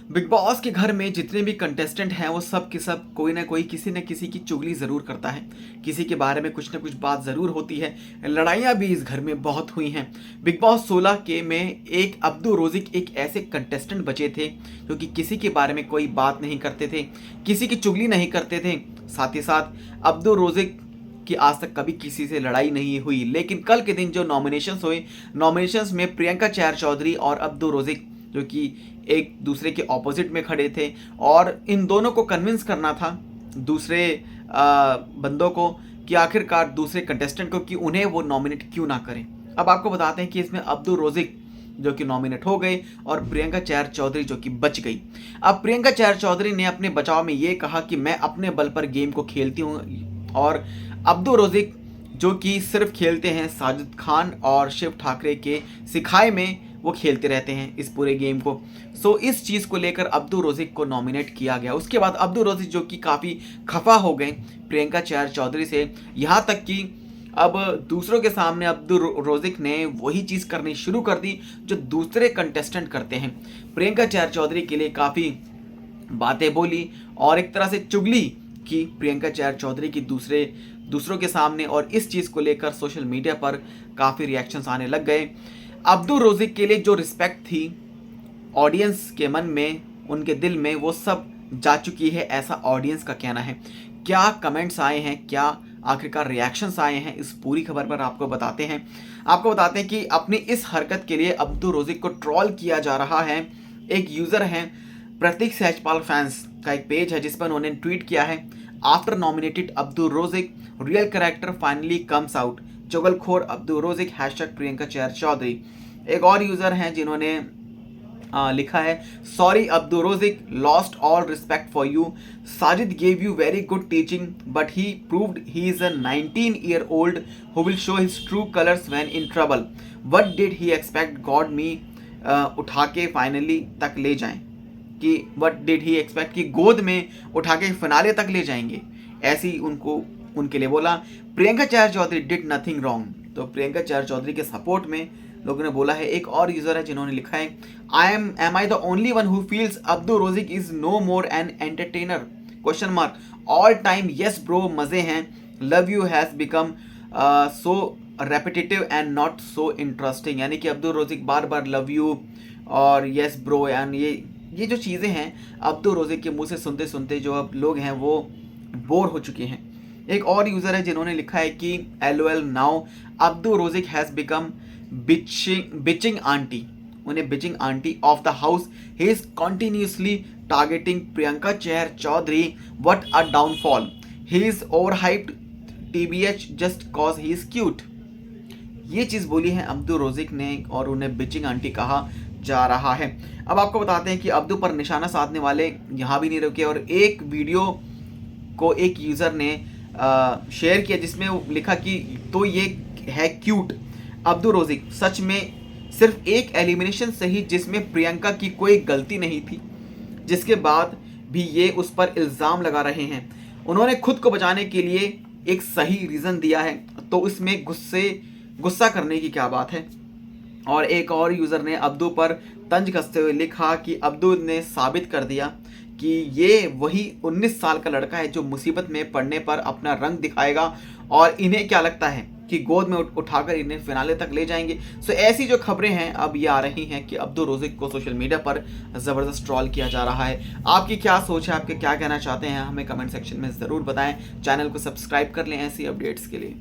Big boss के घर में जितने भी कंटेस्टेंट हैं वो सब के सब कोई ना कोई किसी न किसी की चुगली ज़रूर करता है। किसी के बारे में कुछ ना कुछ बात ज़रूर होती है। लड़ाइयाँ भी इस घर में बहुत हुई हैं। बिग बॉस 16 के में एक अब्दू रोज़िक एक ऐसे कंटेस्टेंट बचे थे जो कि किसी के बारे में कोई बात नहीं करते थे, किसी की चुगली नहीं करते थे। साथ ही साथ अब्दू रोज़िक कि आज तक कभी किसी से लड़ाई नहीं हुई। लेकिन कल के दिन जो नॉमिनेशंस हुए, नॉमिनेशंस में प्रियंका चैर चौधरी और अब्दू रोज़िक जो कि एक दूसरे के ऑपोजिट में खड़े थे और इन दोनों को कन्विंस करना था दूसरे बंदों को कि आखिरकार दूसरे कंटेस्टेंट को कि उन्हें वो नॉमिनेट क्यों ना करें। अब आपको बताते हैं कि इसमें अब्दू रोज़िक जो कि नॉमिनेट हो गए और प्रियंका चैर चौधरी जो कि बच गई। अब प्रियंका चैर चौधरी ने अपने बचाव में ये कहा कि मैं अपने बल पर गेम को खेलती हूँ और अब्दू रोज़िक जो कि सिर्फ खेलते हैं साजिद खान और शिव ठाकरे के सिखाए में वो खेलते रहते हैं इस पूरे गेम को। सो इस चीज़ को लेकर अब्दू रोज़िक को नॉमिनेट किया गया। उसके बाद अब्दू रोज़िक जो कि काफ़ी खफा हो गए प्रियंका चैर चौधरी से, यहाँ तक कि अब दूसरों के सामने अब्दू रोज़िक ने वही चीज़ करनी शुरू कर दी जो दूसरे कंटेस्टेंट करते हैं। प्रियंका चैर चौधरी के लिए काफ़ी बातें बोली और एक तरह से चुगली की प्रियंका चैर चौधरी की दूसरों के सामने, और इस चीज़ को लेकर सोशल मीडिया पर काफ़ी रिएक्शंस आने लग गए। अब्दू रोज़िक के लिए जो रिस्पेक्ट थी ऑडियंस के मन में, उनके दिल में, वो सब जा चुकी है, ऐसा ऑडियंस का कहना है। क्या कमेंट्स आए हैं, क्या आखिरकार रिएक्शंस आए हैं, इस पूरी खबर पर आपको बताते हैं कि अपनी इस हरकत के लिए अब्दू रोज़िक को ट्रोल किया जा रहा है। एक यूज़र हैं प्रतीक सहजपाल फैंस का एक पेज है जिस पर उन्होंने ट्वीट किया है, after nominated Abdu Rozik real character finally comes out, चुगलखोर Abdu Rozik hashtag Priyanka Chahar Choudhary. एक और यूज़र हैं जिन्होंने लिखा है, sorry Abdu Rozik, lost all respect for you, Sajid gave you very good teaching but he proved he is a 19-year old who will show his true colors when in trouble. What did he expect God me उठा के finally तक ले जाएं, कि what did he expect कि गोद में उठा के फिनाले तक ले जाएंगे, ऐसी उनके लिए बोला। Priyanka Chahar Choudhary did nothing wrong, तो प्रियंका चैर चौधरी के सपोर्ट में लोगों ने बोला है। एक और यूज़र है जिन्होंने लिखा है, am I the only one who feels Abdu Rozik is no more an entertainer question mark, all time yes bro मज़े हैं, love you has become so repetitive and not so interesting. यानी कि Abdu Rozik बार बार love you और yes bro and ये जो चीज़ें हैं अब्दू रोज़िक के मुंह से सुनते सुनते जो अब लोग हैं वो बोर हो चुके हैं। एक और यूज़र है जिन्होंने लिखा है कि LOL now Abdu Rozik has become bitching aunty, उन्हें bitching aunty of the house, he is continuously targeting Priyanka Chahar Choudhary, what a downfall, he is overhyped TBH just cause he is cute. ये चीज़ बोली है अब्दू रोज़िक ने और उन्हें bitching aunty कहा जा रहा है। अब आपको बताते हैं कि अब्दू पर निशाना साधने वाले यहाँ भी नहीं रुके और एक वीडियो को एक यूज़र ने शेयर किया जिसमें लिखा कि तो ये है क्यूट अब्दू रोज़िक, सच में सिर्फ एक एलिमिनेशन सही जिसमें प्रियंका की कोई गलती नहीं थी, जिसके बाद भी ये उस पर इल्ज़ाम लगा रहे हैं। उन्होंने खुद को बचाने के लिए एक सही रीज़न दिया है तो इसमें गुस्सा करने की क्या बात है। और एक और यूज़र ने अब्दू पर तंज कसते हुए लिखा कि अब्दू ने साबित कर दिया कि ये वही 19 साल का लड़का है जो मुसीबत में पड़ने पर अपना रंग दिखाएगा और इन्हें क्या लगता है कि गोद में उठाकर इन्हें फिनाले तक ले जाएंगे। सो ऐसी जो खबरें हैं अब ये आ रही हैं कि अब्दू रोज़िक को सोशल मीडिया पर ज़बरदस्त ट्रोल किया जा रहा है। आपकी क्या सोच है, आपके क्या कहना चाहते हैं, हमें कमेंट सेक्शन में ज़रूर बताएं। चैनल को सब्सक्राइब कर लें ऐसी अपडेट्स के लिए।